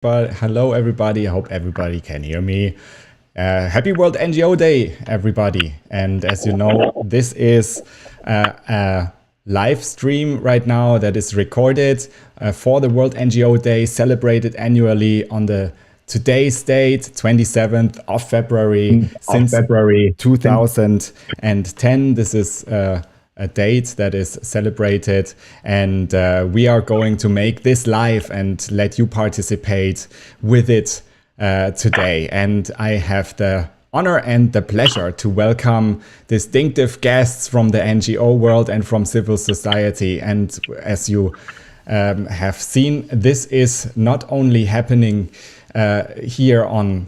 But hello, everybody. I hope everybody can hear me. Happy World NGO Day, everybody. And as you know, this is a live stream right now that is recorded for the World NGO Day, celebrated annually on the today's date, 27th of February, since February 2010. This is a date that is celebrated, and we are going to make this live and let you participate with it today. And I have the honor and the pleasure to welcome distinctive guests from the NGO world and from civil society. And as you have seen, this is not only happening here on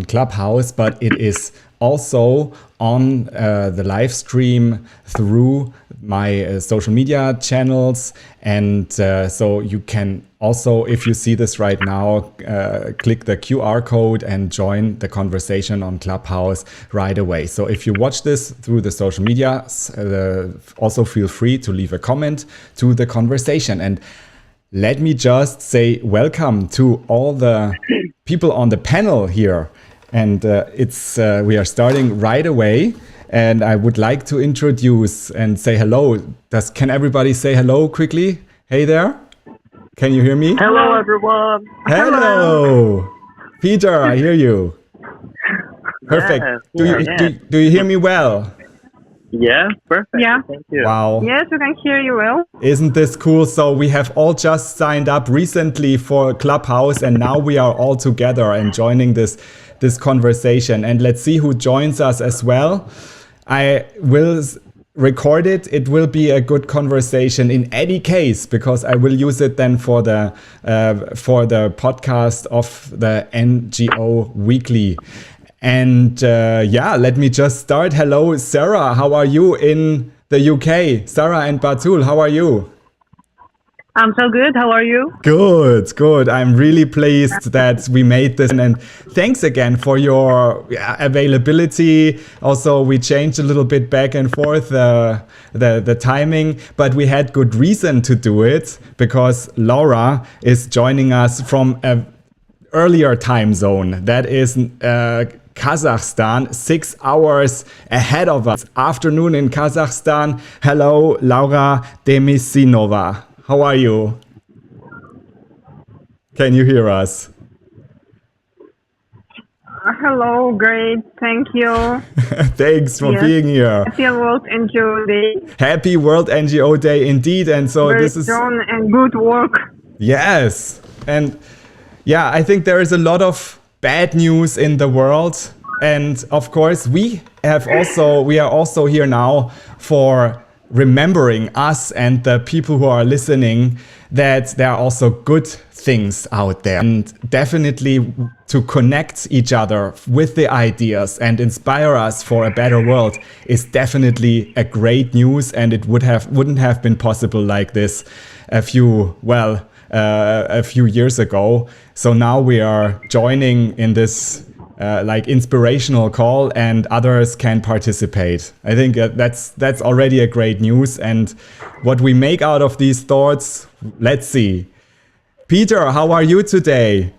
Clubhouse, but it is also on the live stream through my social media channels. And so you can also, if you see this right now, click the QR code and join the conversation on Clubhouse right away. So if you watch this through the social media, also feel free to leave a comment to the conversation. And let me just say welcome to all the people on the panel here. And we are starting right away. And I would like to introduce and say hello. Can everybody say hello quickly? Hey there. Can you hear me? Hello, everyone. Hello. Peter, I hear you. Perfect. Yes, do you hear me well? Yeah, perfect. Yeah. Thank you. Wow. Yes, we can hear you well. Isn't this cool? So we have all just signed up recently for Clubhouse, and now we are all together and joining this conversation. And let's see who joins us as well. I will record it. It will be a good conversation in any case, because I will use it then for the podcast of the NGO-Weekly. And let me just start. Hello, Sarah. How are you in the UK? Sarah and Batul, how are you? I'm so good. How are you? Good. I'm really pleased that we made this. And thanks again for your availability. Also, we changed a little bit back and forth the timing, but we had good reason to do it because Laura is joining us from a earlier time zone. That is Kazakhstan, 6 hours ahead of us. Afternoon in Kazakhstan. Hello, Laura Demisinova. How are you? Can you hear us? Hello, great. Thank you. Thanks for being here. Happy World NGO Day. Happy World NGO Day indeed. And so Very this is strong and good work. Yes. And yeah, I think there is a lot of bad news in the world. And of course, we are also here now for remembering us and the people who are listening that there are also good things out there, and definitely to connect each other with the ideas and inspire us for a better world is definitely a great news. And it wouldn't have been possible like this a few years ago. So now we are joining in this inspirational call, and others can participate. I think that's already a great news. And what we make out of these thoughts, let's see. Peter, how are you today?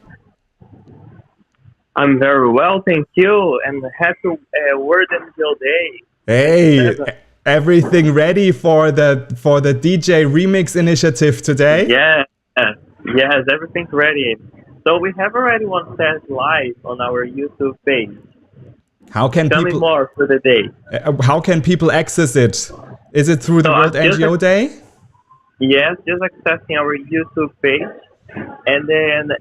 I'm very well, thank you, and happy World NGO Day. Hey, everything ready for the DJ Remix initiative today? Yes, everything's ready. So we have already one set live on our YouTube page. Tell me more for the day. How can people access it? Is it through the World NGO Day? Yes, just accessing our YouTube page. And then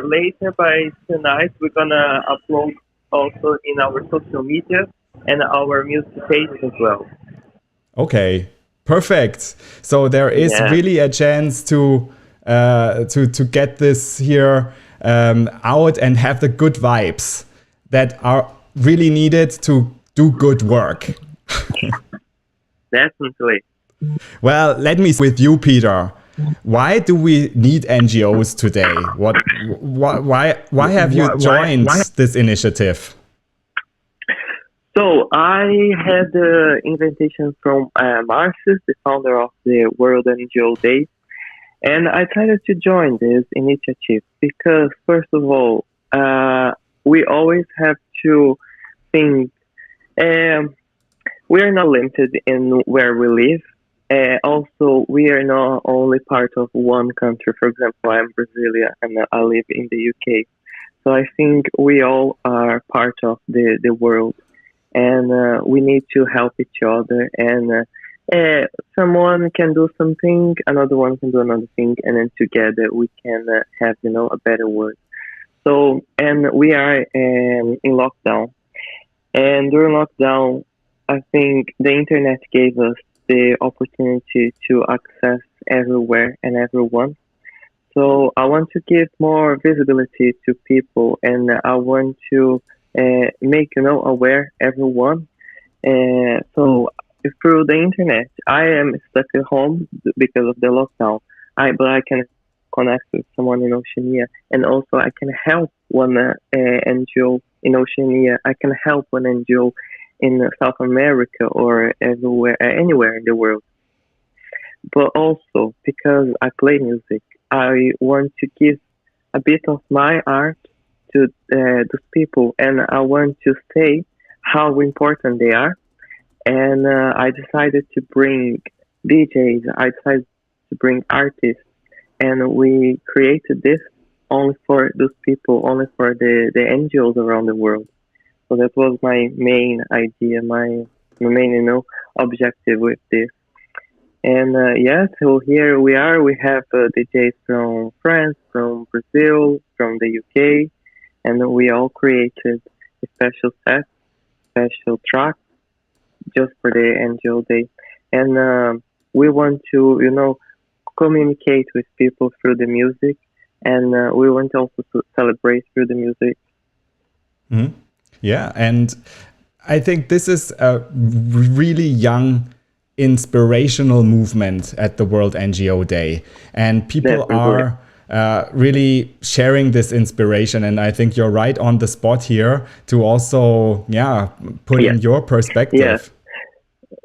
later by tonight, we're going to upload also in our social media and our music pages as well. Okay, perfect. So there is really a chance to get this here out and have the good vibes that are really needed to do good work. Definitely. Well, let me with you, Peter. Why do we need NGOs today? Why have you joined this initiative? So I had the invitation from Marcus, the founder of the World NGO Day, And I decided to join this initiative because, first of all, we always have to think um, we are not limited in where we live. Also, we are not only part of one country. For example, I'm Brazilian and I live in the UK. So I think we all are part of the world, and we need to help each other. And someone can do something, another one can do another thing, and then together we can have, a better world. So, and we are in lockdown. And during lockdown, I think the internet gave us the opportunity to access everywhere and everyone. So I want to give more visibility to people, and I want to make aware everyone. So through the internet, I am stuck at home because of the lockdown. But I can connect with someone in Oceania, and also I can help one NGO in Oceania. I can help one NGO in South America or everywhere, anywhere in the world. But also because I play music, I want to give a bit of my art to those people, and I want to say how important they are. And I decided to bring DJs. I decided to bring artists, and we created this only for those people, only for the NGOs around the world. So that was my main idea, my main, objective with this. And so here we are. We have DJs from France, from Brazil, from the UK, and we all created a special set, special track just for the NGO Day. And we want to, communicate with people through the music, and we want also to celebrate through the music. Mm-hmm. Yeah, and I think this is a really young, inspirational movement at the World NGO Day. And people are really sharing this inspiration. And I think you're right on the spot here to also, put in your perspective.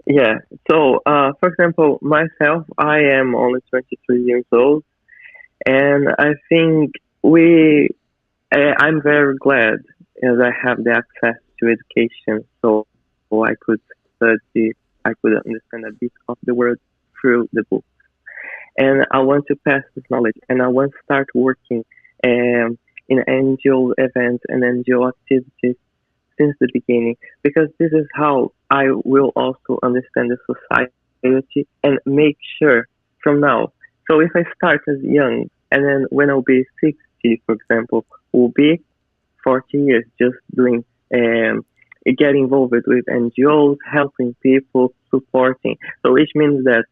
Yeah. So, for example, myself, I am only 23 years old. And I think I'm very glad as I have the access to education, so I could study, I could understand a bit of the world through the books. And I want to pass this knowledge, and I want to start working in NGO events and NGO activities since the beginning, because this is how I will also understand the society and make sure from now. So if I start as young, and then when I'll be 60, for example, will be 40 years just doing, get involved with NGOs, helping people, supporting. So which means that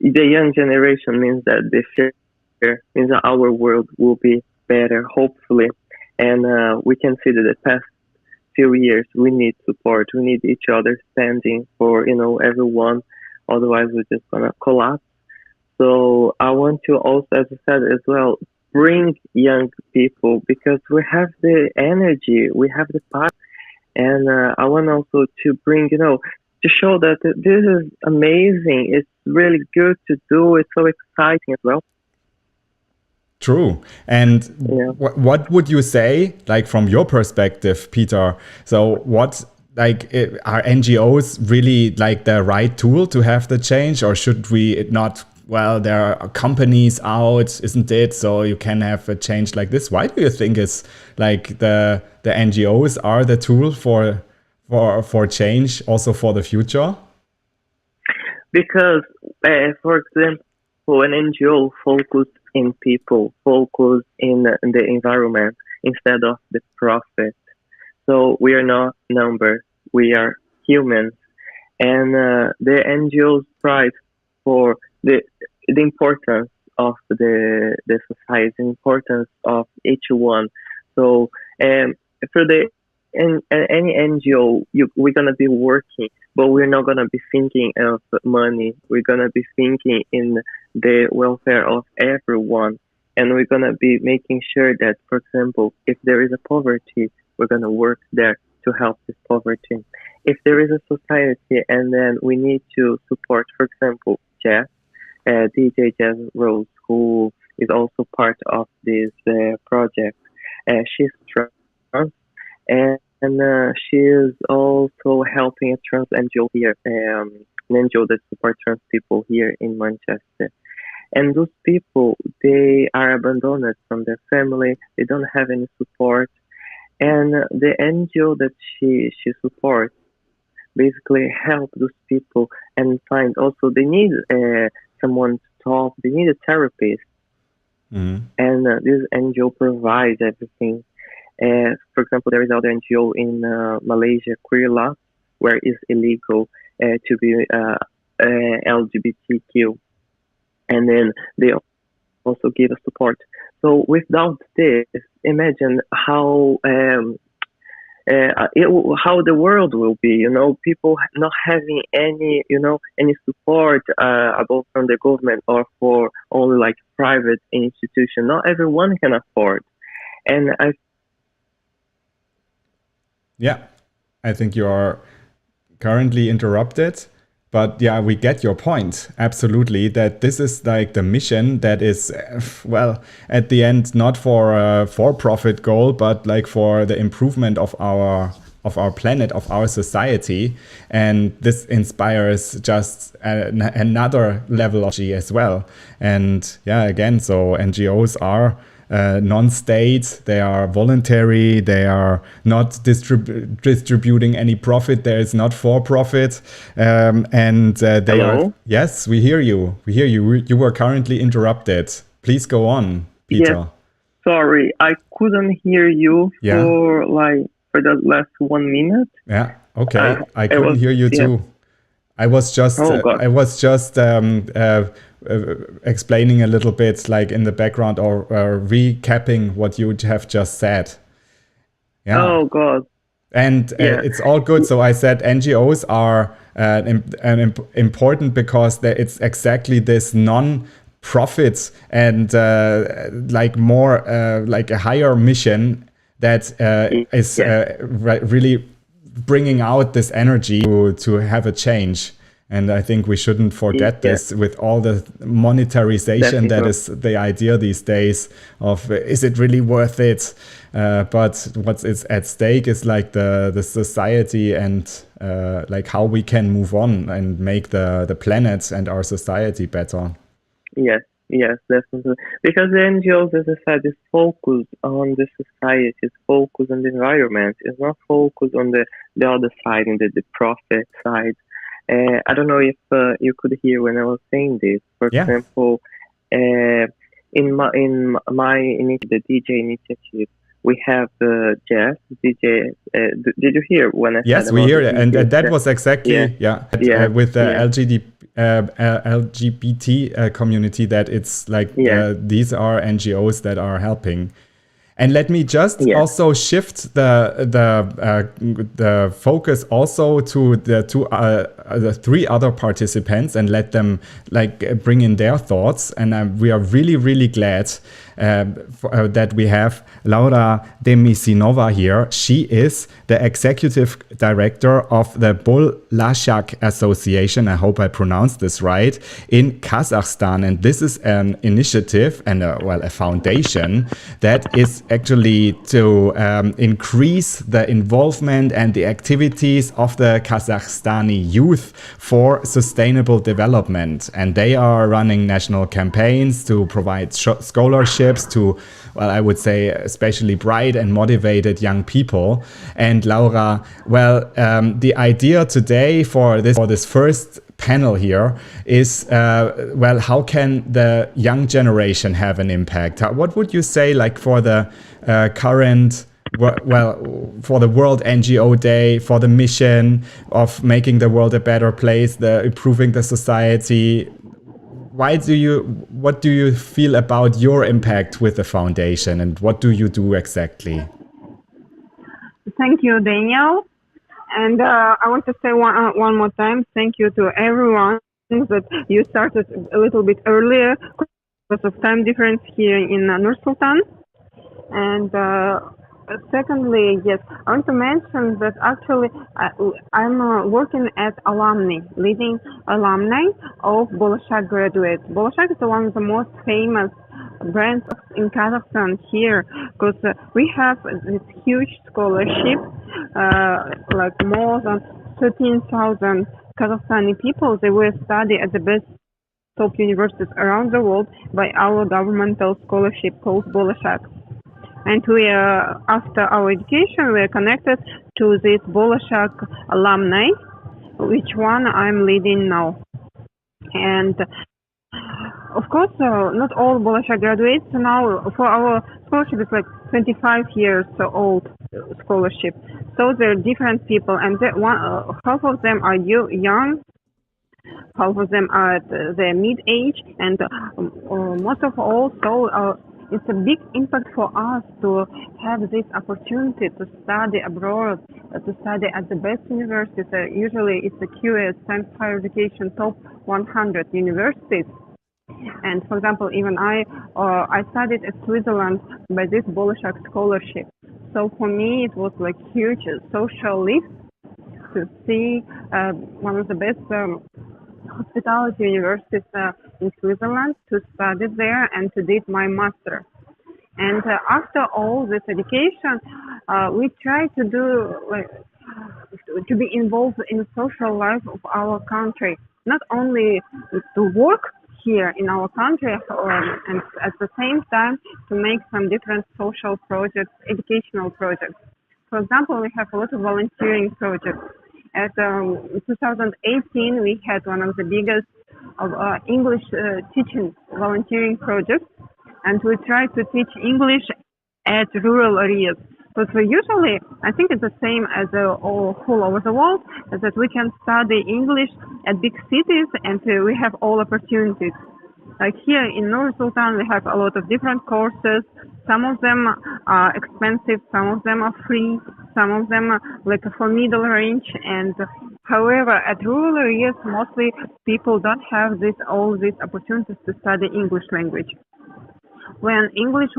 the young generation means that the future means that our world will be better, hopefully. And we can see that the past few years we need support, we need each other standing for everyone. Otherwise, we're just gonna collapse. So I want to also, as I said as well, bring young people because we have the energy, we have the power, and I want also to bring, to show that this is amazing. It's really good to do. It's so exciting as well. True. And what would you say, like from your perspective, Peter? So what, are NGOs really like the right tool to have the change, or should we not? Well, there are companies out, isn't it? So you can have a change like this. Why do you think it's like the NGOs are the tool for change, also for the future? Because, for example, an NGO focus in people, focus in the environment instead of the profit. So we are not numbers, we are humans. And the NGOs strive for the importance of the society, the importance of each one. So for any NGO, we're gonna be working, but we're not gonna be thinking of money. We're gonna be thinking in the welfare of everyone, and we're gonna be making sure that, for example, if there is a poverty, we're gonna work there to help this poverty. If there is a society, and then we need to support, for example, jazz. DJ Jazz Rose, who is also part of this project. She's trans, and she is also helping a trans NGO here, an NGO that supports trans people here in Manchester. And those people, they are abandoned from their family. They don't have any support. And the NGO that she supports basically help those people and find also they need someone to talk. They need a therapist. And this NGO provides everything. For example, there is another NGO in Malaysia, Queer Love, where it's illegal to be LGBTQ. And then they also give us support. So without this, imagine how the world will be. People not having any support about from the government or for only like private institution. Not everyone can afford. And I think you are currently interrupted. But yeah, we get your point. Absolutely. That this is like the mission that is, well, at the end, not for a for-profit goal, but like for the improvement of our planet, of our society. And this inspires just another level of G as well. And yeah, again, so NGOs are non-state, they are voluntary, they are not distributing any profit, there is not for profit, and they Hello? are. Yes, we hear you. You were currently interrupted. Please go on, Peter. Yes, sorry, I couldn't hear you for the last 1 minute. Yeah, okay, I couldn't hear you too. I was just explaining a little bit like in the background or recapping what you have just said. Yeah. Oh God. And it's all good. So I said NGOs are important because it's exactly this non-profit and like more like a higher mission that is really bringing out this energy to have a change. And I think we shouldn't forget this with all the monetarization that is the idea these days of is it really worth it? But what is at stake is like the society and like how we can move on and make the planet and our society better. Yes, definitely. Because the NGOs, as I said, is focused on the society, is focused on the environment, it's not focused on the other side, in the profit side. I don't know if you could hear when I was saying this. For example, in my initiative, the DJ initiative, we have the jazz DJ. Did you hear when I said? Yes, we hear it, and that was exactly with the LGBT community that it's like these are NGOs that are helping. And let me just also shift the focus also to the three other participants and let them like bring in their thoughts. And we are really, really glad that we have Laura Demisinova here. She is the executive director of the Bolashak Association, I hope I pronounced this right, in Kazakhstan. And this is an initiative and a foundation that is actually to increase the involvement and the activities of the Kazakhstani youth for sustainable development. And they are running national campaigns to provide scholarships to, well, I would say especially bright and motivated young people. And Laura, well, the idea today for this first panel here is, well, how can the young generation have an impact? What would you say, like, for the current, well, for the World NGO Day, for the mission of making the world a better place, improving the society? What do you feel about your impact with the foundation, and what do you do exactly? Thank you, Daniel. And I want to say one more time, thank you to everyone that you started a little bit earlier because of time difference here in Nur Sultan. And Secondly, yes, I want to mention that actually I'm working as alumni, leading alumni of Bolshak graduates. Bolshak is one of the most famous brands in Kazakhstan here because we have this huge scholarship, like more than 13,000 Kazakhstani people. They will study at the best top universities around the world by our governmental scholarship called Bolshak. And we after our education, we are connected to this Bolshak alumni, which one I'm leading now. And of course, not all Bolshak graduates now. For our scholarship, it's like 25 years old scholarship. So there are different people, and half of them are young, half of them are at their mid-age, and most of all, so it's a big impact for us to have this opportunity to study abroad, to study at the best universities. Usually it's the QS, Science Higher Education Top 100 universities. And for example, even I studied at Switzerland by this Bolshak scholarship. So for me, it was like huge social lift to see one of the best hospitality universities in Switzerland, to study there and to did my master. And after all this education, we try to do to be involved in the social life of our country, not only to work here in our country, and at the same time to make some different social projects, educational projects. For example, we have a lot of volunteering projects. At 2018, we had one of the biggest English teaching volunteering projects, and we try to teach English at rural areas. But usually, I think it's the same as all over the world, is that we can study English at big cities, and we have all opportunities. Like here in Nur Sultan, we have a lot of different courses. Some of them are expensive, some of them are free, some of them are like for middle range. And however, at rural areas, mostly people don't have all these opportunities to study English language. When English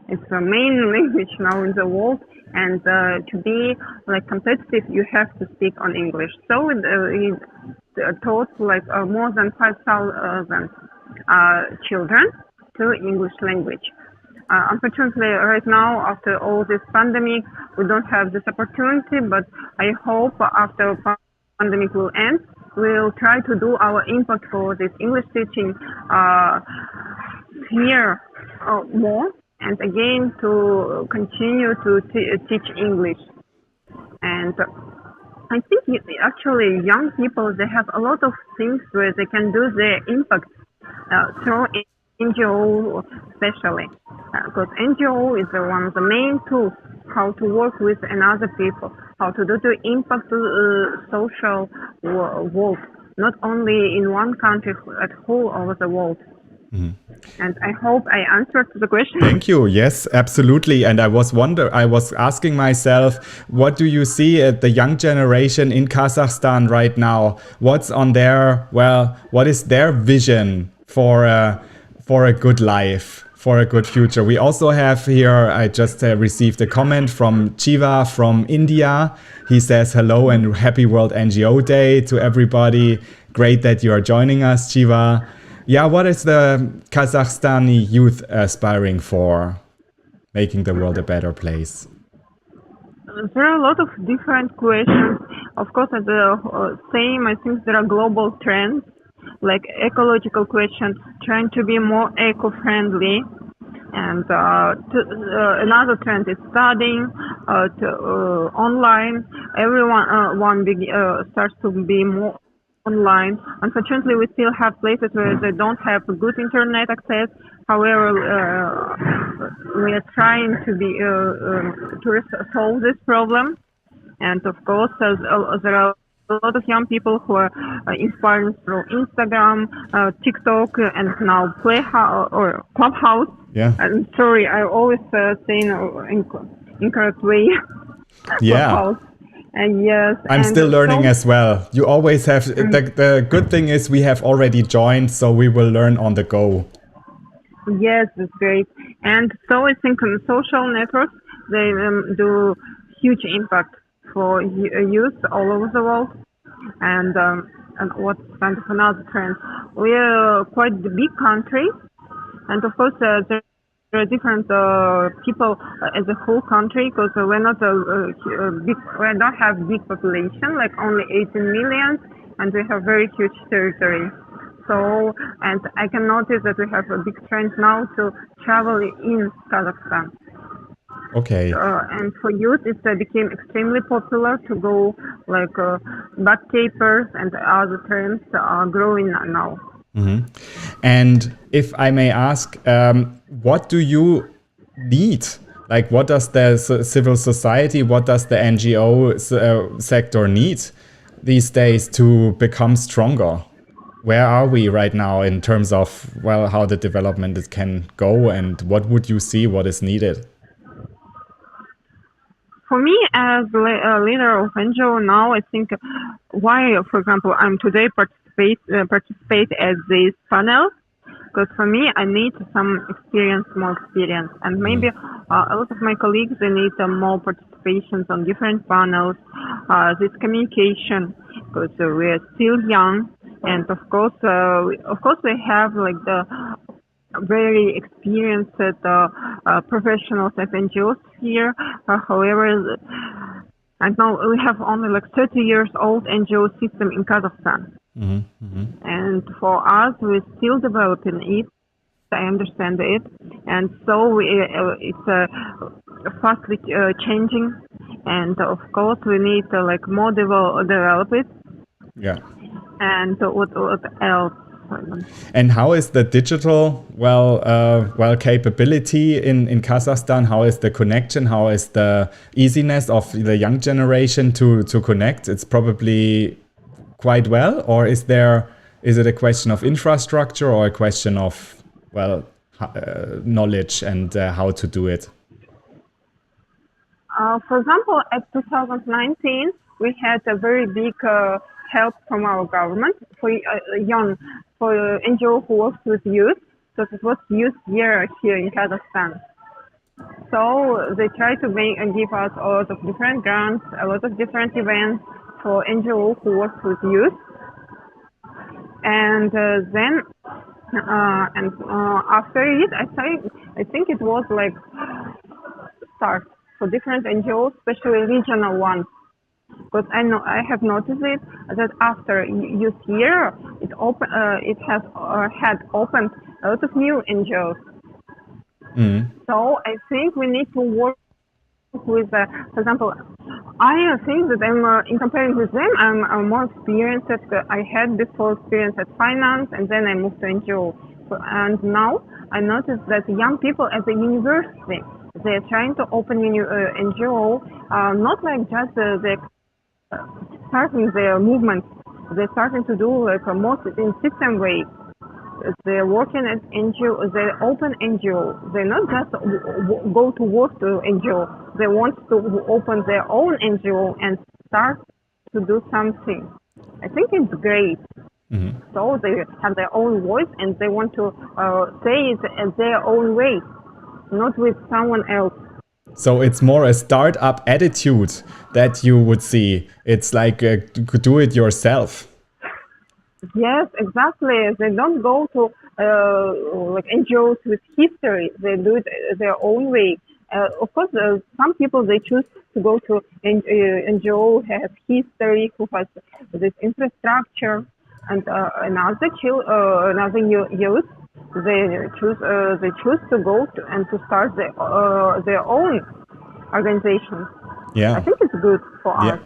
it's the main language now in the world, and to be like competitive, you have to speak on English. So it taught like more than 5,000 children to English language. Unfortunately, right now, after all this pandemic, we don't have this opportunity, but I hope after pandemic will end, we'll try to do our impact for this English teaching here more, and again to continue to teach English. And I think actually young people, they have a lot of things where they can do their impact through NGO especially, because NGO is one of the main tools how to work with another people, how to do the impact to social world, not only in one country, at whole over the world. Mm-hmm. And I hope I answered the question. Thank you. Yes, absolutely. And I was asking myself, what do you see at the young generation in Kazakhstan right now? What is their vision for a good life, for a good future? We also have here, I just received a comment from Jiva from India. He says hello and happy World NGO Day to everybody. Great that you are joining us, Jiva. Yeah, what is the Kazakhstani youth aspiring for, making the world a better place? There are a lot of different questions. Of course, at the same, I think there are global trends, like ecological questions, trying to be more eco-friendly. And another trend is studying online. Everyone starts to be more online. Unfortunately, we still have places where they don't have good internet access. However, we are trying to solve this problem. And of course, there are a lot of young people who are inspired through Instagram, TikTok, and now Clubhouse. Yeah. I'm sorry, I always say in incorrect way. Yeah. Clubhouse. And yes, I'm still learning as well. You always have the good thing is we have already joined, so we will learn on the go. Yes, that's great. And so I think on social networks, They do huge impact for youth all over the world. And what's kind of another trend? We are quite a big country, and of course there are different people as a whole country, because we're not big. We don't have big population, like only 18 million, and we have very huge territory. So, and I can notice that we have a big trend now to travel in Kazakhstan. Okay. And for youth, it became extremely popular to go, like backcapers and other trends are growing now. Mm-hmm. And if I may ask, what do you need? Like, what does the civil society, what does the NGO sector need these days to become stronger? Where are we right now in terms of, well, how the development can go, and what would you see what is needed? For me, as a leader of NGO now, I think why, for example, I'm today participate at this panel, because for me, I need some experience, more experience, and maybe a lot of my colleagues, they need more participations on different panels, this communication, because we are still young, and of course we have like the very experienced professionals at NGOs here. However, I know we have only like 30 years old NGO system in Kazakhstan. Mm-hmm. Mm-hmm. And for us, we're still developing it. I understand it. And so it's fastly changing. And of course, we need to like more develop it. Yeah. And what else? And how is the digital capability in Kazakhstan? How is the connection? How is the easiness of the young generation to connect? It's probably quite well, or is it a question of infrastructure or a question of knowledge and how to do it? For example, at 2019, we had a very big help from our government for NGO who works with youth, because it was youth year here in Kazakhstan. So they try to give us a lot of different grants, a lot of different events for NGO who works with youth. And then after it, I think it was like start for different NGOs, especially regional ones. Because I have noticed it that after youth year, it has had opened a lot of new NGOs. Mm. So I think we need to work with, for example, I think that in comparing with them, I'm more experienced. I had before experience at finance, and then I moved to NGO. And now I noticed that young people at the university, they're trying to open a new NGO, not like just they're starting their movement. They're starting to do like a more in system way. They're working at NGO. They open NGO. They not just go to work to NGO. They want to open their own NGO and start to do something. I think it's great. Mm-hmm. So they have their own voice and they want to say it their own way, not with someone else. So it's more a startup attitude that you would see. It's like do it yourself. Yes, exactly. They don't go to like NGOs with history. They do it their own way. Of course, some people they choose to go to NGO who has history, who has this infrastructure, and another youth they choose to go to and to start their own organization. Yeah, I think it's good for us.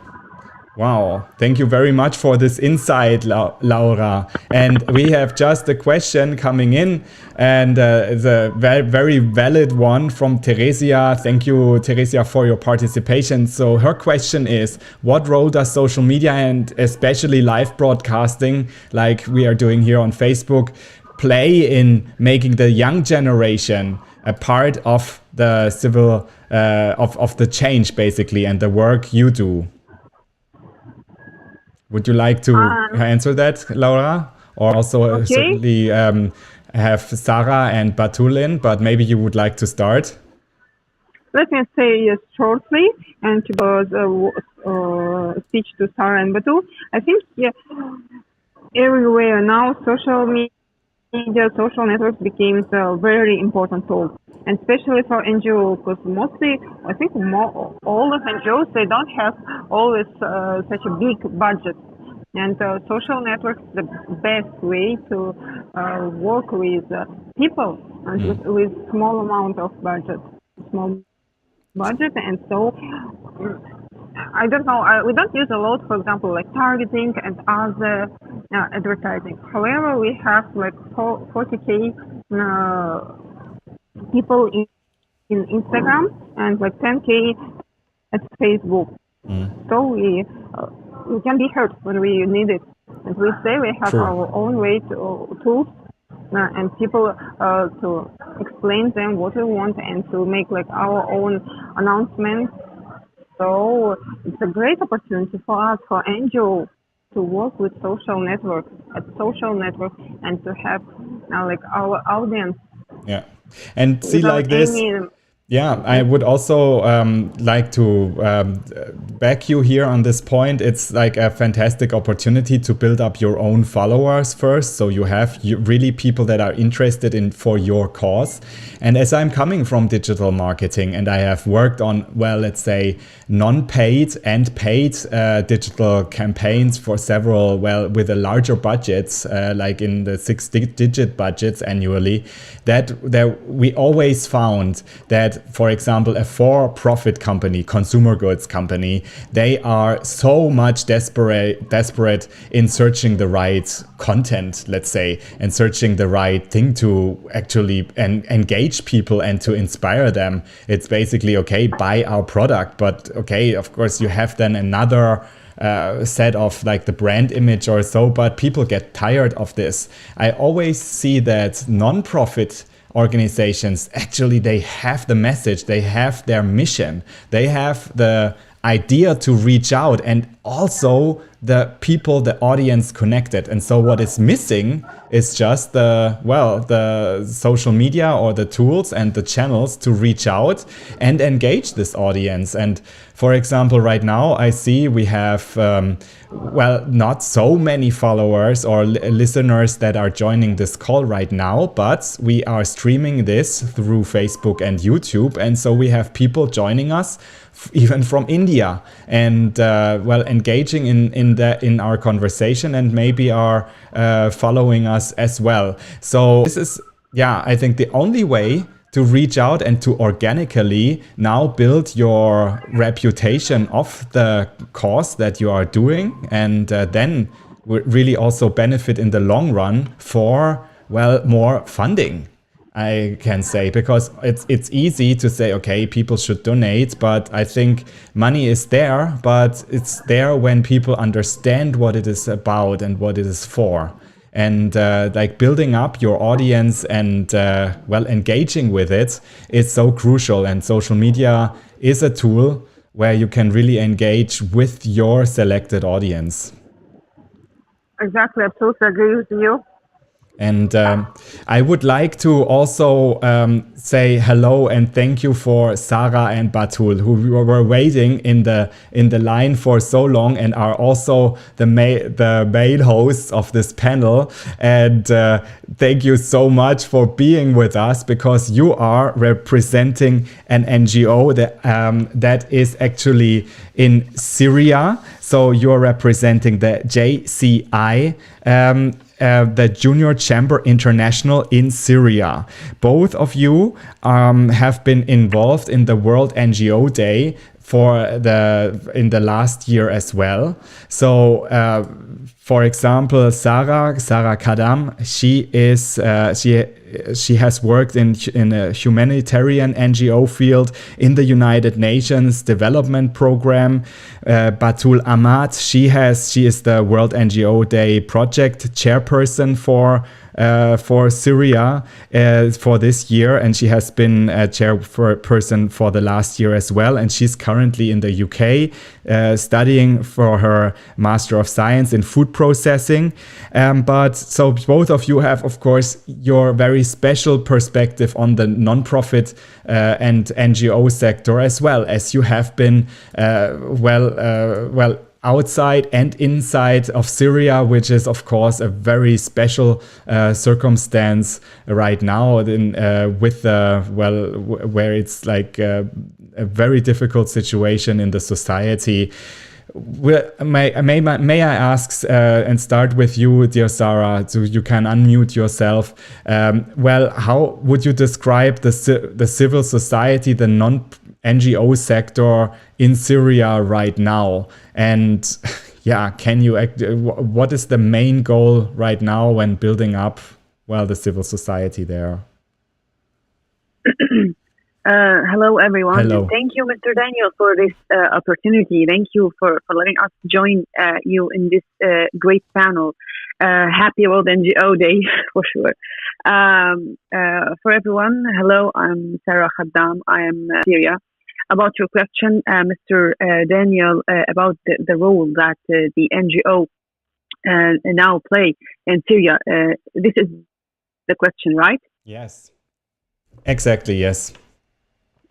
Wow, thank you very much for this insight, Laura. And we have just a question coming in, and it's a very valid one from Theresia. Thank you, Theresia, for your participation. So her question is, what role does social media and especially live broadcasting, like we are doing here on Facebook, play in making the young generation a part of the civil, of the change, basically, and the work you do? Would you like to answer that, Laura? Or also certainly have Sarah and Batulin, but maybe you would like to start? let me say shortly, and to speech to Sarah and Batul, I think everywhere now social media, social networks became a very important tool, and especially for NGOs, because mostly I think all of NGOs, they don't have always such a big budget, and social networks the best way to work with people and with small amount of small budget, and so I don't know. We don't use a lot, for example, like targeting and other advertising. However, we have like 40K people in Instagram and like 10K at Facebook. So we can be heard when we need it. And we say we have our own way tools and people to explain them what we want and to make like our own announcements. So it's a great opportunity for us, for NGO, to work with social networks, and to have like our audience. Yeah, and see like this. Yeah, I would also like to back you here on this point. It's like a fantastic opportunity to build up your own followers first. So you have really people that are interested in for your cause. And as I'm coming from digital marketing and I have worked on, well, let's say non-paid and paid digital campaigns for several, well, with a larger budgets, like in the 6-digit budgets annually, that we always found that, for example, a for-profit company, consumer goods company, they are so much desperate in searching the right content, let's say, and searching the right thing to actually engage people and to inspire them. It's basically, okay, buy our product, but okay, of course you have then another set of like the brand image or so, but people get tired of this. I always see that non-profit organizations, actually, they have the message, they have their mission, they have the idea to reach out, and also the people, the audience connected. And so what is missing is just the social media or the tools and the channels to reach out and engage this audience. And for example, right now I see we have, not so many followers or listeners that are joining this call right now, but we are streaming this through Facebook and YouTube. And so we have people joining us even from India and engaging in our conversation, and maybe are following us as well. So this is, I think the only way to reach out and to organically now build your reputation of the cause that you are doing, and then really also benefit in the long run for, more funding, I can say, because it's easy to say, okay, people should donate, but I think money is there, but it's there when people understand what it is about and what it is for. And like building up your audience and engaging with it is so crucial. And social media is a tool where you can really engage with your selected audience. Exactly, absolutely agree with you. And I would like to also say hello and thank you for Sarah and Batul, who were waiting in the line for so long and are also the main hosts of this panel. And thank you so much for being with us, because you are representing an NGO that is actually in Syria. So you're representing the JCI. The Junior Chamber International in Syria. Both of you have been involved in the World NGO Day in the last year as well. So, for example, Sarah Kadam, she has worked in a humanitarian NGO field in the United Nations Development Program. Batul Ahmad, she is the World NGO Day project chairperson for for Syria for this year, and she has been a chairperson for the last year as well. And she's currently in the UK studying for her Master of Science in Food Processing. But so both of you have, of course, your very special perspective on the nonprofit and NGO sector, as well as you have been outside and inside of Syria, which is, of course, a very special circumstance right now where it's like a very difficult situation in the society. May I ask and start with you, dear Sarah, so you can unmute yourself. How would you describe the civil society, the non-NGO sector in Syria right now? And what is the main goal right now when building up, the civil society there? Hello, everyone. Hello. And thank you, Mr. Daniel, for this opportunity. Thank you for letting us join you in this great panel. Happy World NGO Day, for sure. For everyone, hello, I'm Sarah Khaddam. I am Syria. About your question, Mr. Daniel, about the role that the NGO now play in Syria. This is the question, right? Yes. Exactly, yes.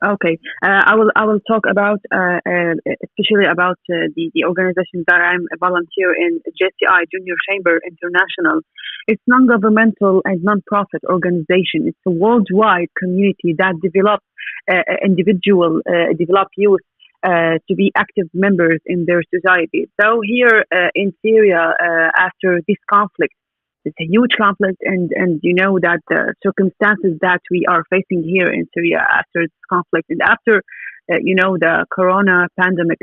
Okay, I will talk about especially about the organization that I'm a volunteer in, JCI Junior Chamber International. It's non-governmental and non-profit organization. It's a worldwide community that develops develop youth to be active members in their society. So here in Syria, after this conflict, it's a huge conflict, and you know that the circumstances that we are facing here in Syria after this conflict and after the corona pandemic.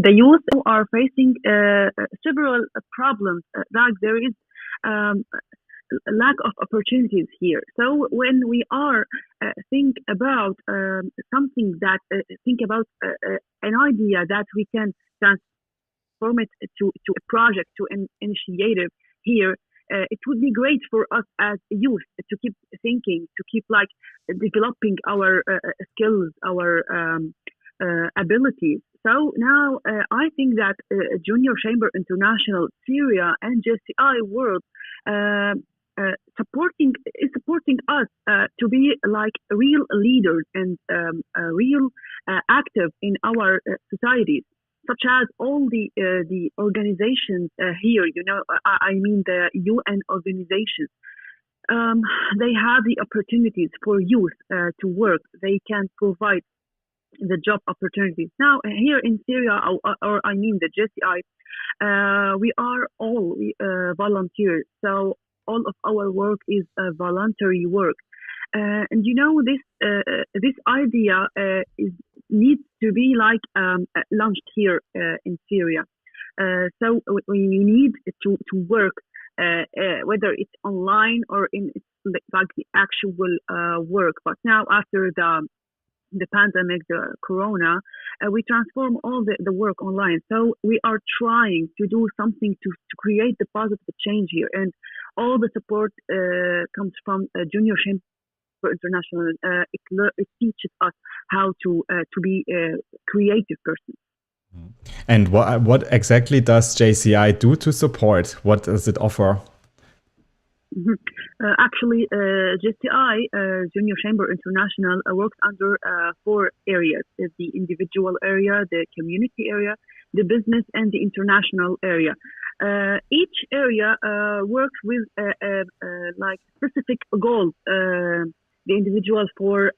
The youth are facing several problems. Like there is lack of opportunities here. So when we are think about something that think about an idea that we can transform it to a project, to an initiative here, it would be great for us as youth to keep thinking, to keep developing our skills, our abilities. So now I think that Junior Chamber International, Syria, and JCI World supporting us to be like real leaders and real active in our societies, such as all the organizations here. I mean the UN organizations. They have the opportunities for youth to work. They can provide the job opportunities. Now here in Syria, or I mean the JCI, we are all volunteers. So all of our work is voluntary work. And this idea needs to be launched here in Syria. So we need to work, whether it's online or in the actual work. But now after the pandemic, the corona, we transform all the work online. So we are trying to do something to create the positive change here. And all the support comes from Junior Chamber International. It teaches us how to be a creative person. And what exactly does JCI do to support? What does it offer? Actually, JCI, Junior Chamber International, works under 4 areas: the individual area, the community area, the business, and the international area. Each area works with specific goals. The individual for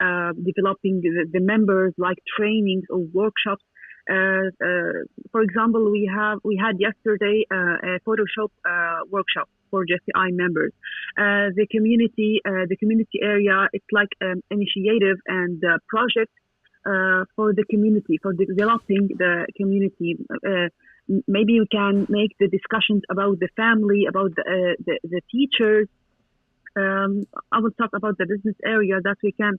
developing the members, like trainings or workshops. For example, we had yesterday a Photoshop workshop for JCI members. The community area, it's like initiative and project for the community, for developing the community. Maybe we can make the discussions about the family, about the teachers. I will talk about the business area, that we can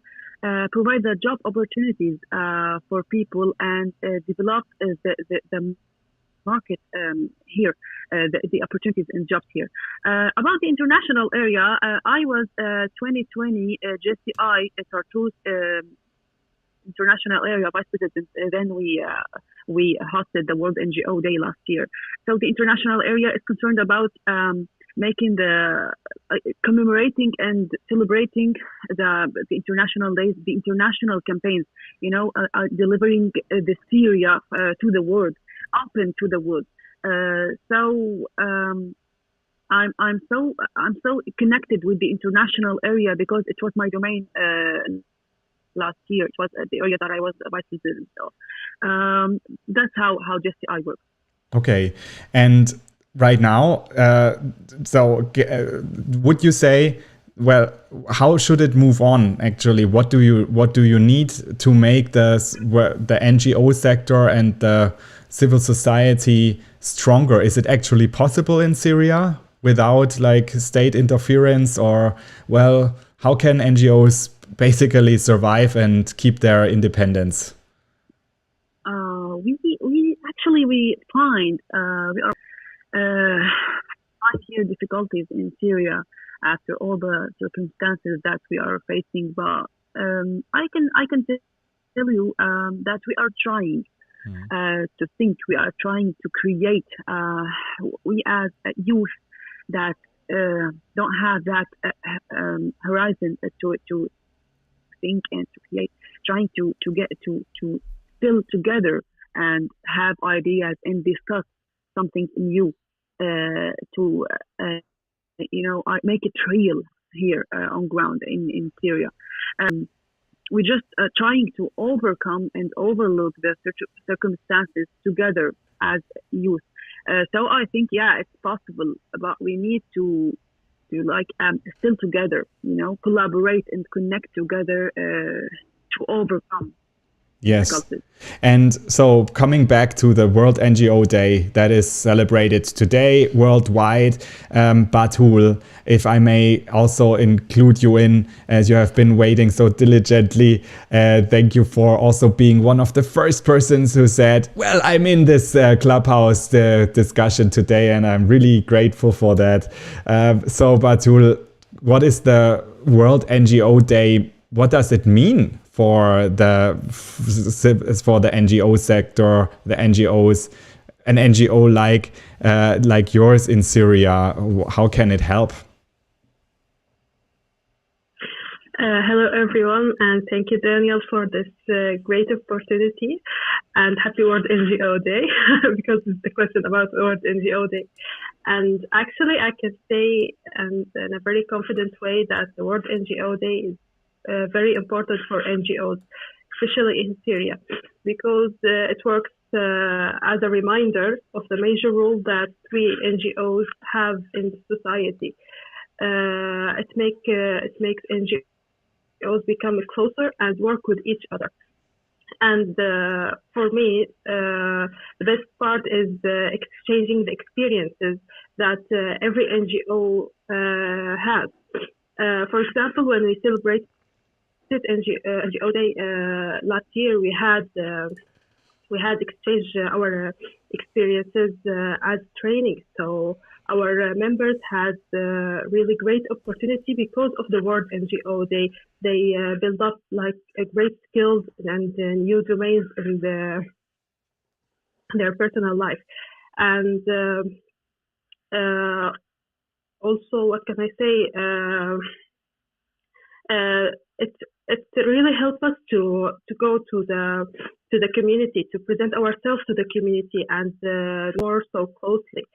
provide the job opportunities for people and develop the market here, the opportunities and jobs here. About the international area, I was 2020 JCI Tartus international area vice president. Then we hosted the World NGO Day last year. So the international area is concerned about making commemorating and celebrating the international days, the international campaigns. Delivering the Syria to the world, open to the world. I'm so connected with the international area because it was my domain. Last year, it was the area that I was vice president. So that's how JCI works. Okay, and right now, would you say, well, how should it move on? Actually, what do you need to make the NGO sector and the civil society stronger? Is it actually possible in Syria without state interference, or how can NGOs basically survive and keep their independence? We find we find here difficulties in Syria after all the circumstances that we are facing. But I can tell you that we are trying to think. We are trying to create. We as a youth that don't have that horizon to think and to create, trying to get to still together and have ideas and discuss something new to make it real here on ground in Syria. We're just trying to overcome and overlook the circumstances together as youth. So I think, it's possible, but we need to still together, collaborate and connect together to overcome. Yes. And so coming back to the World NGO Day that is celebrated today worldwide, Batul, if I may also include you in, as you have been waiting so diligently, thank you for also being one of the first persons who said, well, I'm in this Clubhouse discussion today, and I'm really grateful for that. So Batul, what is the World NGO Day? What does it mean for the NGO sector, the NGOs, an NGO like yours in Syria? How can it help? Hello, everyone, and thank you, Daniel, for this great opportunity. And happy World NGO Day, because it's the question about World NGO Day. And actually, I can say, and in a very confident way, that the World NGO Day is very important for NGOs, especially in Syria, because it works as a reminder of the major role that we NGOs have in society. It makes NGOs become closer and work with each other. And for me, the best part is exchanging the experiences that every NGO has. For example, when we celebrate NGO Day last year, we had exchanged our experiences as training. So our members had really great opportunity because of the World NGO Day. They build up great skills and new domains in their personal life. And also, what can I say? It really helps us to go to the community, to present ourselves to the community and more so closely.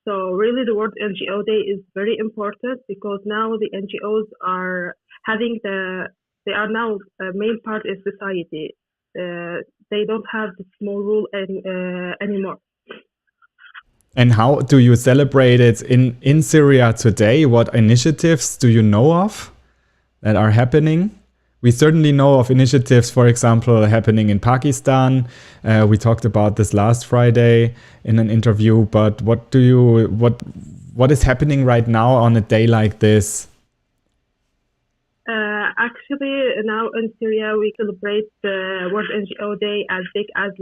So really the World NGO Day is very important because now the NGOs are having they are now a main part in society. They don't have the small rule anymore. And how do you celebrate it in Syria today? What initiatives do you know of that are happening? We certainly know of initiatives, for example, happening in Pakistan. We talked about this last Friday in an interview, but what is happening right now on a day like this? Actually, now in Syria, we celebrate the World NGO Day as big as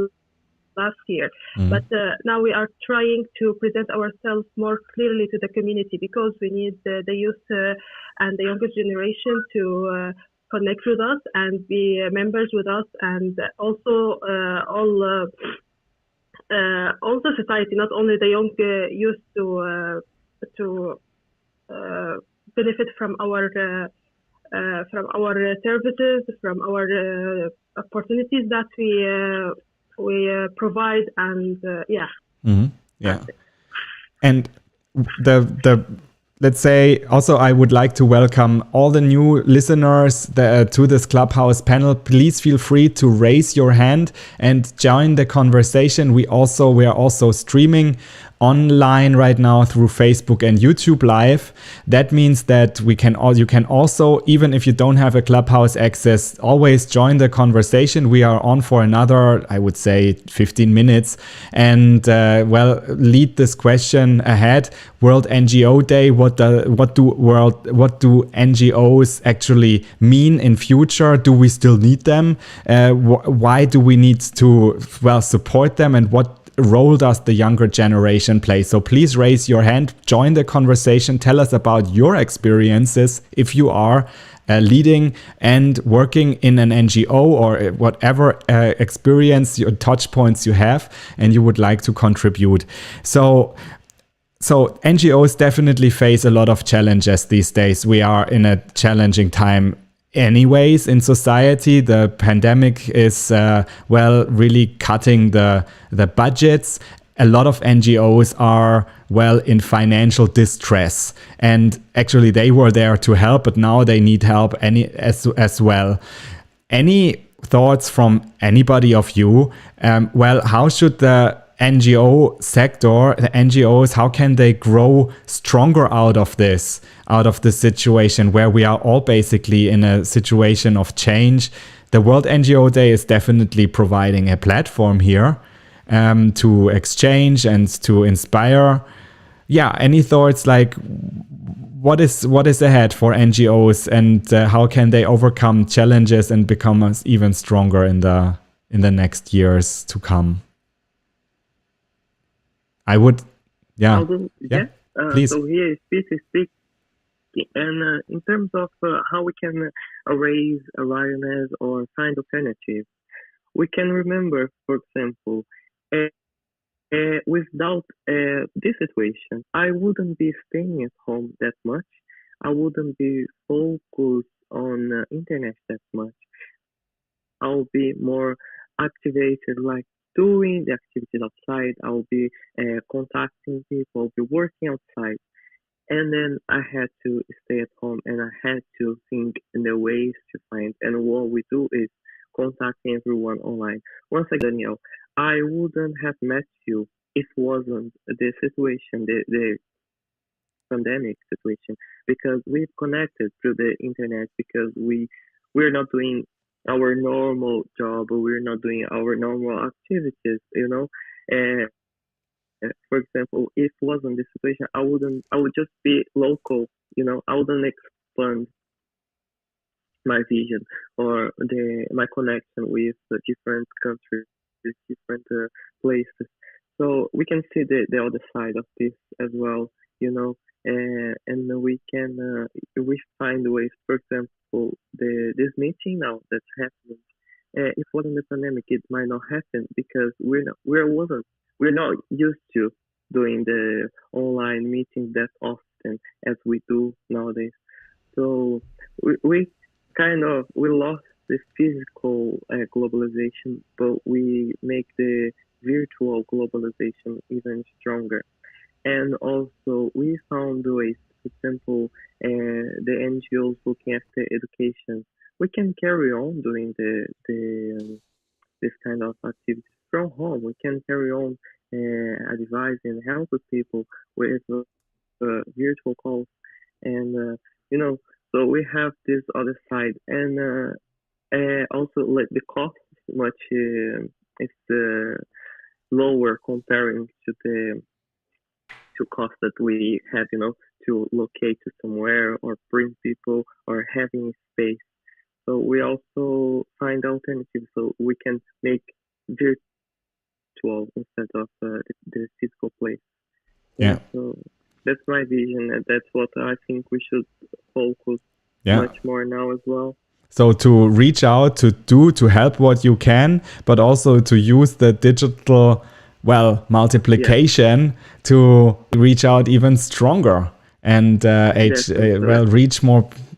last year. But now we are trying to present ourselves more clearly to the community because we need the youth and the younger generation to connect with us and be members with us, and also all the society, not only the young youth, to benefit from our services, from our opportunities that we provide, and yeah. Mm-hmm. Yeah. And the let's say also I would like to welcome all the new listeners to this Clubhouse panel. Please feel free to raise your hand and join the conversation. We are also streaming online right now through Facebook and YouTube Live. That means that you can also, even if you don't have a Clubhouse access, always join the conversation. We are on for another, I would say, 15 minutes, and lead this question ahead. World NGO Day. What do NGOs actually mean in future? Do we still need them? Why do we need to support them? And what role does the younger generation play? So please raise your hand, join the conversation, tell us about your experiences if you are leading and working in an NGO or whatever experience, your touch points you have, and you would like to contribute. So NGOs definitely face a lot of challenges these days. We are in a challenging time anyways in society. The pandemic is really cutting the budgets. A lot of NGOs are in financial distress, and actually they were there to help, but now they need help as well. Any thoughts from anybody of you? How should the NGO sector, the NGOs, how can they grow stronger out of this situation where we are all basically in a situation of change? The World NGO Day is definitely providing a platform here to exchange and to inspire. Yeah, any thoughts, like what is ahead for NGOs, and how can they overcome challenges and become even stronger in the next years to come? I would, please. So here is Peter speaking, and in terms of how we can raise awareness or find alternatives, we can remember, for example, without this situation, I wouldn't be staying at home that much. I wouldn't be focused on internet that much. I'll be more activated, like doing the activities outside. I'll be contacting people. I'll be working outside. And then I had to stay at home, and I had to think in the ways to find. And what we do is contacting everyone online. Once again, Daniel, I wouldn't have met you if it wasn't the situation, the pandemic situation, because we've connected through the internet, because we're not doing our normal job, or we're not doing our normal activities, for example, if it wasn't this situation, I would just be local, I wouldn't expand my vision or my connection with different countries, different places. So we can see the other side of this as well, and we can we find ways. For example, this meeting now that's happening. If it wasn't the pandemic, it might not happen, because we're not used to doing the online meetings that often as we do nowadays. So we lost the physical globalization, but we make the virtual globalization even stronger. And also we found ways, for example, the NGOs looking after education. We can carry on doing this kind of activities from home. We can carry on advising, helping people with virtual calls, and so we have this other side, and also like the cost much it's lower comparing to cost that we have, to locate to somewhere or bring people or having space. So we also find alternatives, so we can make virtual instead of the physical place. Yeah. So that's my vision, and that's what I think we should focus much more now as well. So to reach out, to help what you can, but also to use the digital, multiplication to reach out even stronger and reach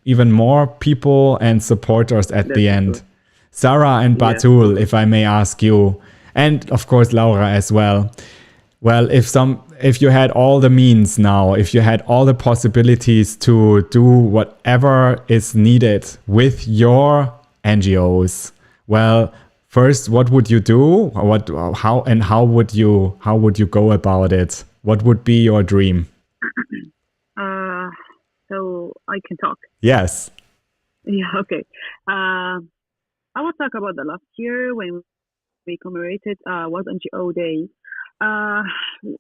even more people and supporters at the end. Sarah and Batul, if I may ask you, and of course Laura as well. Well, if you had all the means now, if you had all the possibilities to do whatever is needed with your NGOs, well, first, what would you do? How would you go about it? What would be your dream? So I can talk. Yes. Yeah. Okay. I will talk about the last year when we commemorated was NGO Day.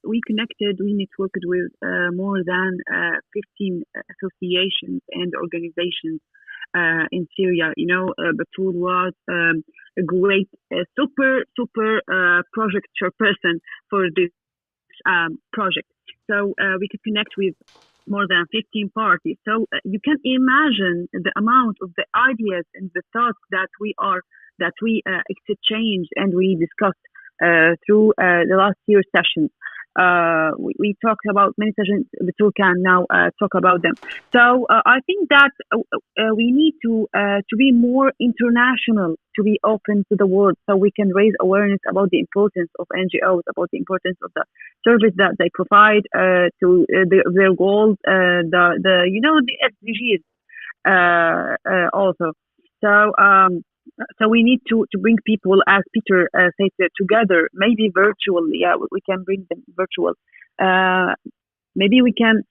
We networked with more than 15 associations and organizations in Syria. Batul was a great, super project chairperson for this project. So we could connect with more than 15 parties. So you can imagine the amount of the ideas and the thoughts that we exchanged and we discussed through the last year's sessions. We talked about many sessions. Batul can now talk about them. So I think that we need to be more international, to be open to the world, so we can raise awareness about the importance of NGOs, about the importance of the service that they provide to their goals, the SDGs also. So we need to bring people, as Peter said, together, maybe virtually. Yeah, we can bring them virtual. Maybe we can,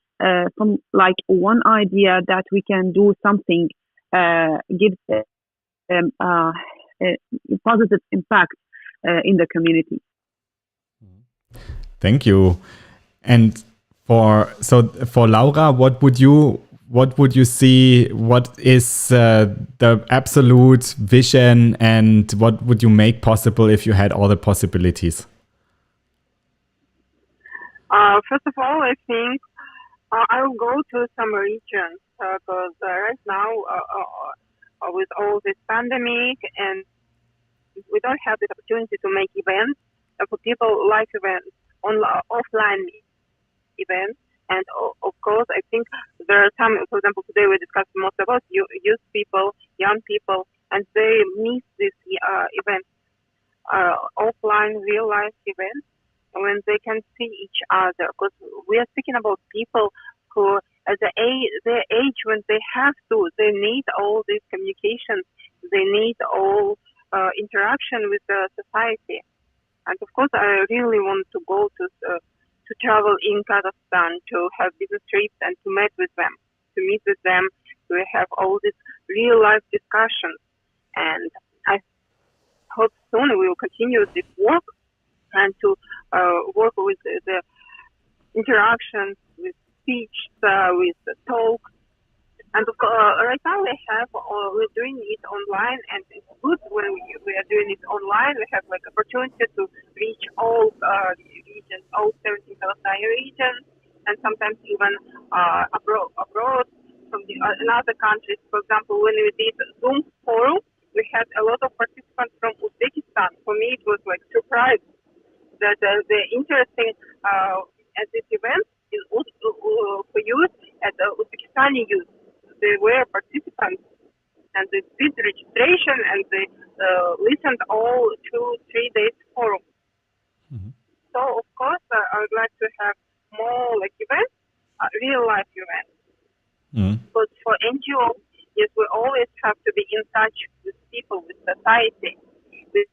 from like one idea that we can do something, gives a positive impact in the community. Thank you. And for Laura, what would you see? What is the absolute vision, and what would you make possible if you had all the possibilities? First of all, I think I will go to some regions because right now, with all this pandemic, and we don't have the opportunity to make events. For people like events, offline events. And of course, I think there are some, for example, today we discussed most about youth people, young people, and they miss these events, offline, real life events, when they can see each other. Because we are speaking about people who, at their age when they have to, they need all these communications, they need all interaction with the society. And of course, I really want to go to travel in Kazakhstan, to have business trips and to meet with them, to have all these real life discussions. And I hope soon we will continue this work and to work with the interactions, with speech, with the talk. And of course, right now we're doing it online, and it's good when we are doing it online. We have like opportunity to reach all regions, all 17 regions, and sometimes even abroad from in other countries. For example, when we did Zoom forum, we had a lot of participants from Uzbekistan. For me, it was like surprise that the interesting at this event in for youth, at the Uzbekistani youth. They were participants, and they did registration, and they listened all 2-3 days forum. Mm-hmm. So of course, I would like to have more like events, real life events. Mm-hmm. But for NGO, yes, we always have to be in touch with people, with society. We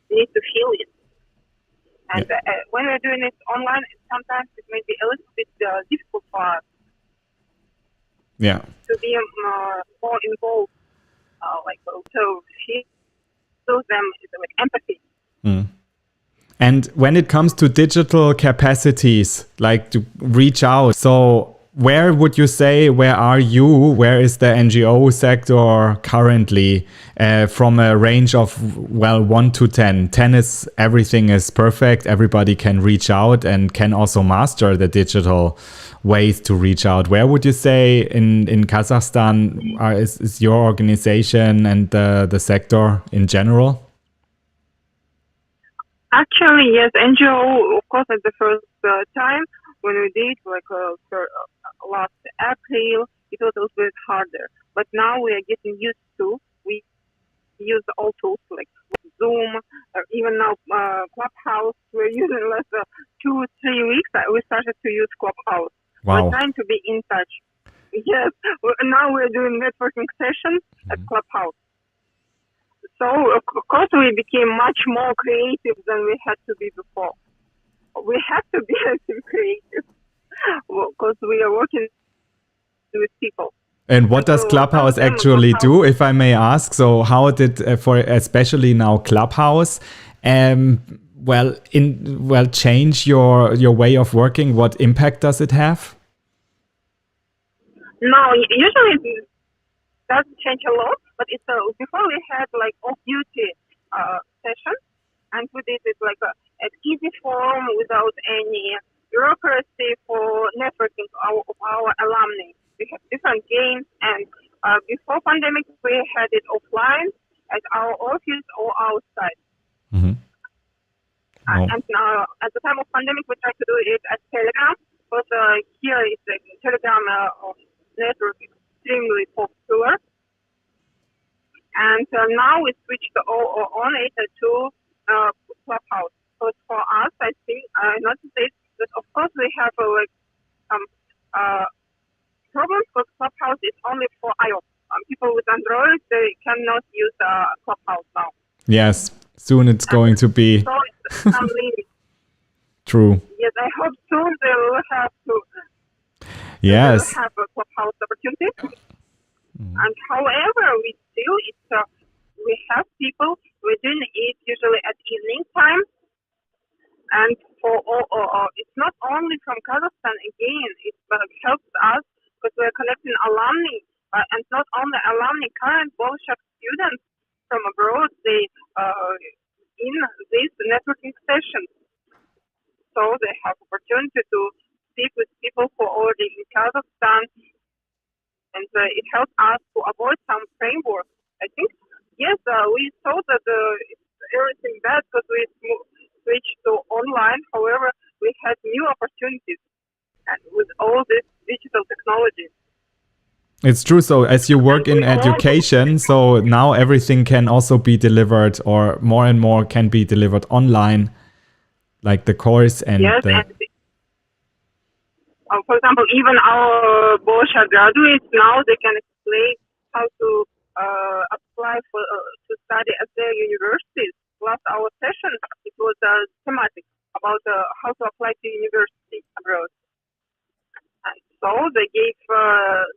need to feel it. And when we're doing it online, sometimes it may be a little bit difficult for us. Yeah. To be more involved, so feel them with empathy. Mm. And when it comes to digital capacities, like to reach out, so where would you say, where are you, where is the NGO sector currently from a range of, well, 1 to 10? 10 is everything is perfect. Everybody can reach out and can also master the digital ways to reach out. Where would you say in Kazakhstan is your organization and the sector in general? Actually, yes, NGO, of course, at the first time when we did, like last April, it was a little bit harder. But now we are getting used to. We use all tools like Zoom, or even now Clubhouse. We're using less 2-3 weeks. We started to use Clubhouse. Wow. We're trying to be in touch. Yes, now we're doing networking sessions at Clubhouse. So, of course, we became much more creative than we had to be before. We have to be creative because we are working with people. And what does Clubhouse actually do, if I may ask? So how did, for especially now Clubhouse, change your way of working? What impact does it have? No, usually it doesn't change a lot, but it's before we had like off-duty sessions, and we did it like an easy form without any bureaucracy for networking of our alumni. We have different games, and before pandemic, we had it offline at our office or outside. Mm-hmm. And now, at the time of pandemic, we tried to do it at Telegram, but here is the Telegram network extremely popular. And now we switched on it to Clubhouse. So for us, I think, not to say that of course we have some problems because Clubhouse is only for iOS. People with Android, they cannot use Clubhouse now. Yes, soon it's going to be. So it's unlimited. True. Yes, I hope soon they will have to. Yes. They will have a Clubhouse opportunity. And however, we have people, we're doing it usually at evening time. And for it's not only from Kazakhstan, again, it helps us because we're connecting alumni, and not only alumni, current Bolshak students from abroad, they in these networking sessions. So they have opportunity to speak with people who are already in Kazakhstan. And it helps us to avoid some framework. I think, yes, we thought that it's everything bad because we switched to online. However, we had new opportunities and with all this digital technology. It's true. So as you work in education, so now everything can also be delivered, or more and more can be delivered online, like the course and yes, for example, even our Bolshak graduates now, they can explain how to apply to study at their universities. Last our session, it was thematic about how to apply to university abroad. And so they gave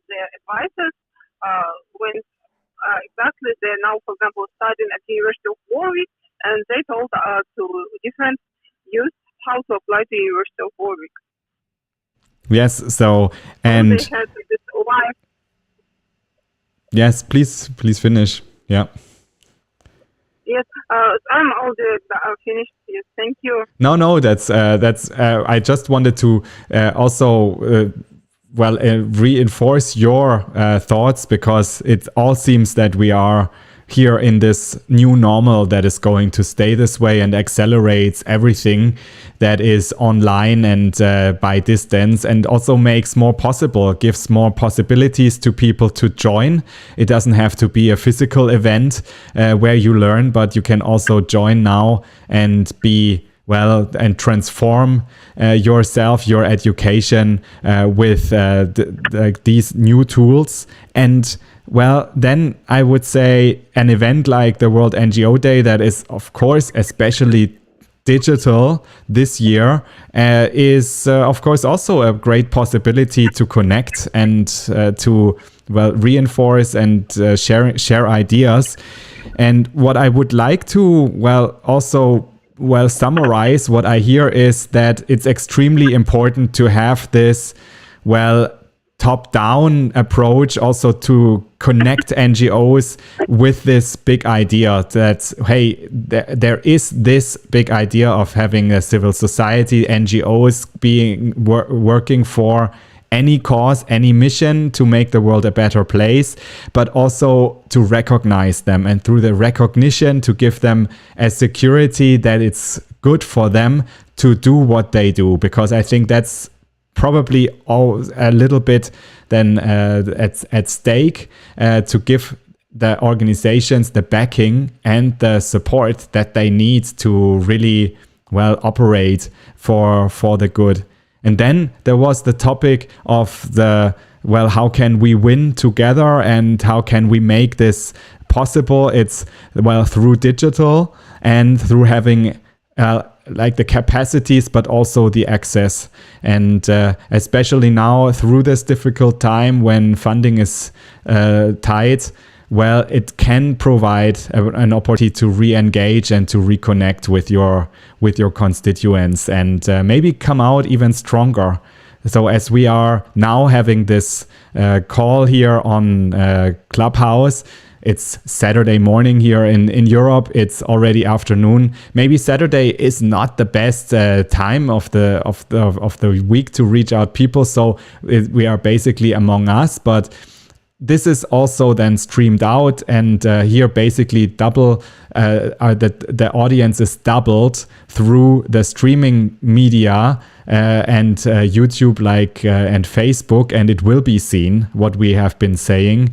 their advices when exactly they're now, for example, studying at the University of Warwick, and they told to different youth how to apply to the University of Warwick. Yes, so and they had this live. Yes, please finish. Yeah. Yes, I'm already finished. Yes, thank you. No, that's. I just wanted to also reinforce your thoughts, because it all seems that we are here in this new normal that is going to stay this way and accelerates everything that is online and by distance, and also makes more possible, gives more possibilities to people to join. It doesn't have to be a physical event where you learn, but you can also join now and be and transform yourself, your education with these new tools. And then I would say an event like the World NGO Day, that is, of course, especially digital this year, is, of course, also a great possibility to connect and to reinforce and share ideas. And what I would like to also summarize what I hear is that it's extremely important to have this top-down approach also to connect NGOs with this big idea that, hey, there is this big idea of having a civil society, NGOs being working for any cause, any mission to make the world a better place, but also to recognize them, and through the recognition to give them a security that it's good for them to do what they do, because I think that's probably a little bit then at stake, to give the organizations the backing and the support that they need to really operate for the good. And then there was the topic of how can we win together and how can we make this possible? It's through digital and through having the capacities, but also the access. And especially now through this difficult time when funding is tight, it can provide an opportunity to re-engage and to reconnect with your constituents and maybe come out even stronger. So as we are now having this call here on Clubhouse, it's Saturday morning here in Europe. It's already afternoon. Maybe Saturday is not the best time of the week to reach out people. So we are basically among us, but this is also then streamed out, and here basically the audience is doubled through the streaming media and YouTube and Facebook, and it will be seen what we have been saying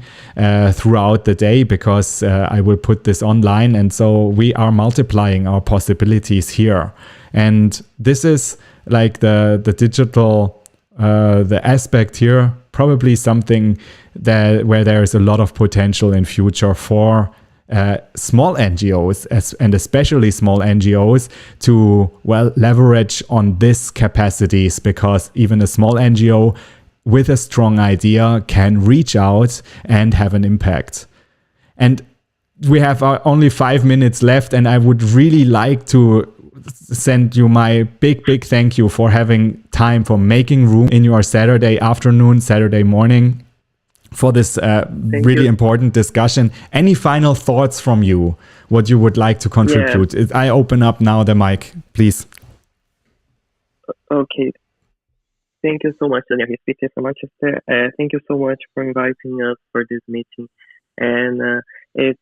throughout the day, because I will put this online, and so we are multiplying our possibilities here. And this is like the digital the aspect here, probably something where there is a lot of potential in future for small NGOs and especially small NGOs to leverage on this capacities, because even a small NGO with a strong idea can reach out and have an impact. And we have only 5 minutes left, and I would really like to send you my big thank you for having time, for making room in your Saturday afternoon, Saturday morning for this really important discussion. Any final thoughts from you, what you would like to contribute? Yeah. I open up now the mic, please. Okay. Thank you so much, Daniel. Thank you so much for inviting us for this meeting. And it's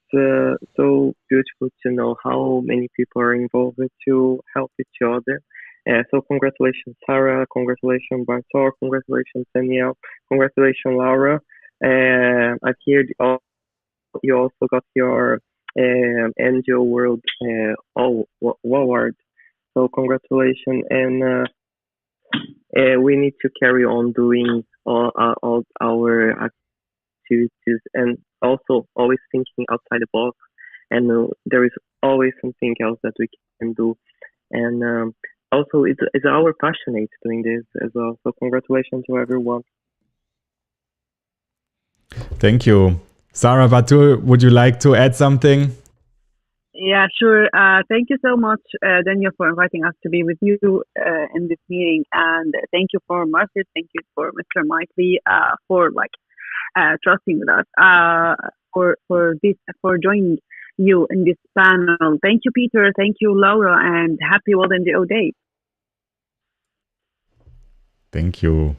so beautiful to know how many people are involved to help each other. So congratulations, Sarah. Congratulations, Bartol. Congratulations, Daniel. Congratulations, Laura. I hear you also got your NGO World Award. So congratulations, and we need to carry on doing all our activities, and also always thinking outside the box. And there is always something else that we can do. And also, it's our passionate doing this as well. So congratulations to everyone. Thank you. Sarah Batul, would you like to add something? Yeah, sure. Thank you so much, Daniel, for inviting us to be with you in this meeting. And thank you for Marcus. Thank you for Mr. Mikely for trusting with us, for joining you in this panel. Thank you, Peter. Thank you, Laura, and happy World NGO Day. Thank you.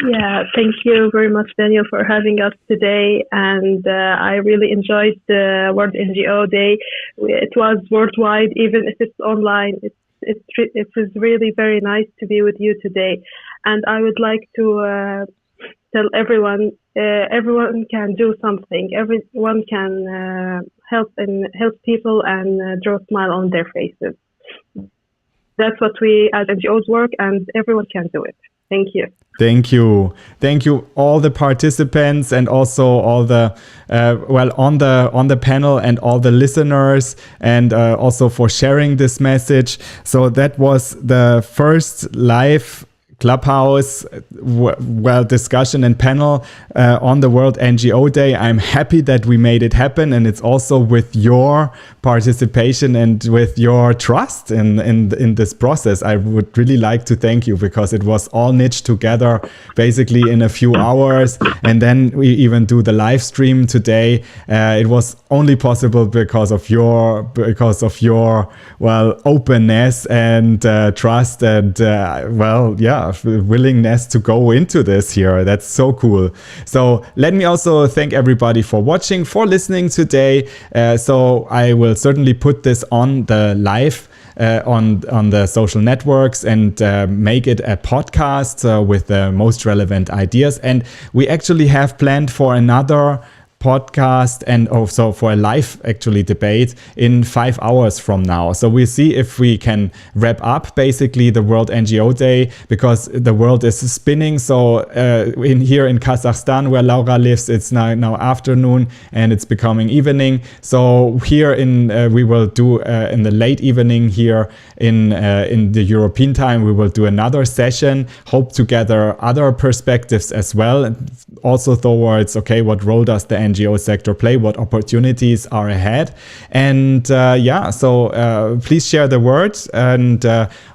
Yeah, thank you very much, Daniel, for having us today. And I really enjoyed the World NGO Day. It was worldwide, even if it's online. It was really very nice to be with you today. And I would like to tell everyone can do something. Everyone can help people and draw a smile on their faces. That's what we as NGOs work, and everyone can do it. Thank you. Thank you. Thank you, all the participants, and also all the on the panel, and all the listeners, and also for sharing this message. So that was the first live Clubhouse discussion and panel on the World NGO Day. I'm happy that we made it happen, and it's also with your participation and with your trust in this process. I would really like to thank you, because it was all knitted together basically in a few hours, and then we even do the live stream today. It was only possible because of your openness and trust and willingness to go into this here. That's so cool. So let me also thank everybody for watching, for listening today. So I will certainly put this on the live on the social networks and make it a podcast with the most relevant ideas. And we actually have planned for another podcast and also for a live debate in 5 hours from now. So we'll see if we can wrap up basically the World NGO Day, because the world is spinning. So here in Kazakhstan, where Laura lives, it's now afternoon and it's becoming evening. So here we will do in the late evening here in the European time, we will do another session, hope to gather other perspectives as well, also towards what role does the NGO sector play, what opportunities are ahead. And so please share the word, and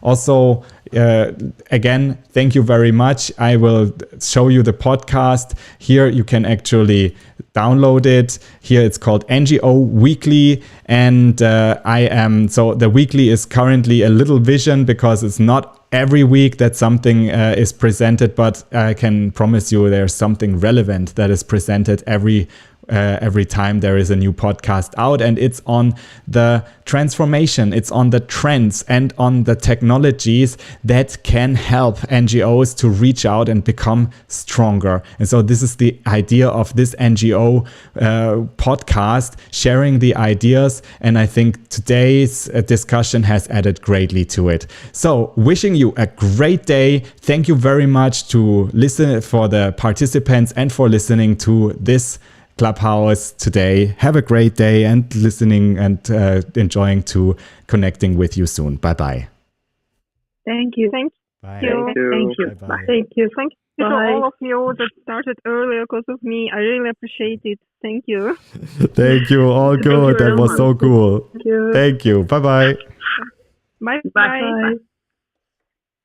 also again, thank you very much. I will show you the podcast here. You can actually download it. Here it's called NGO-Weekly, and so the weekly is currently a little vision, because it's not every week that something is presented, but I can promise you there's something relevant that is presented every time there is a new podcast out, and it's on the transformation, it's on the trends and on the technologies that can help NGOs to reach out and become stronger. And so this is the idea of this NGO podcast, sharing the ideas, and I think today's discussion has added greatly to it. So wishing you a great day. Thank you very much to listen for the participants and for listening to this Clubhouse today. Have a great day and listening and enjoying to connecting with you soon. Bye-bye. Thank you. Thank Bye. you. Thank you. Bye-bye. Thank you. Thank you to Bye. all of you that started earlier because of me. I really appreciate it. Thank you. Thank you. All good. very That was much. so cool. Thank you. Thank you. Bye-bye. Bye. Bye.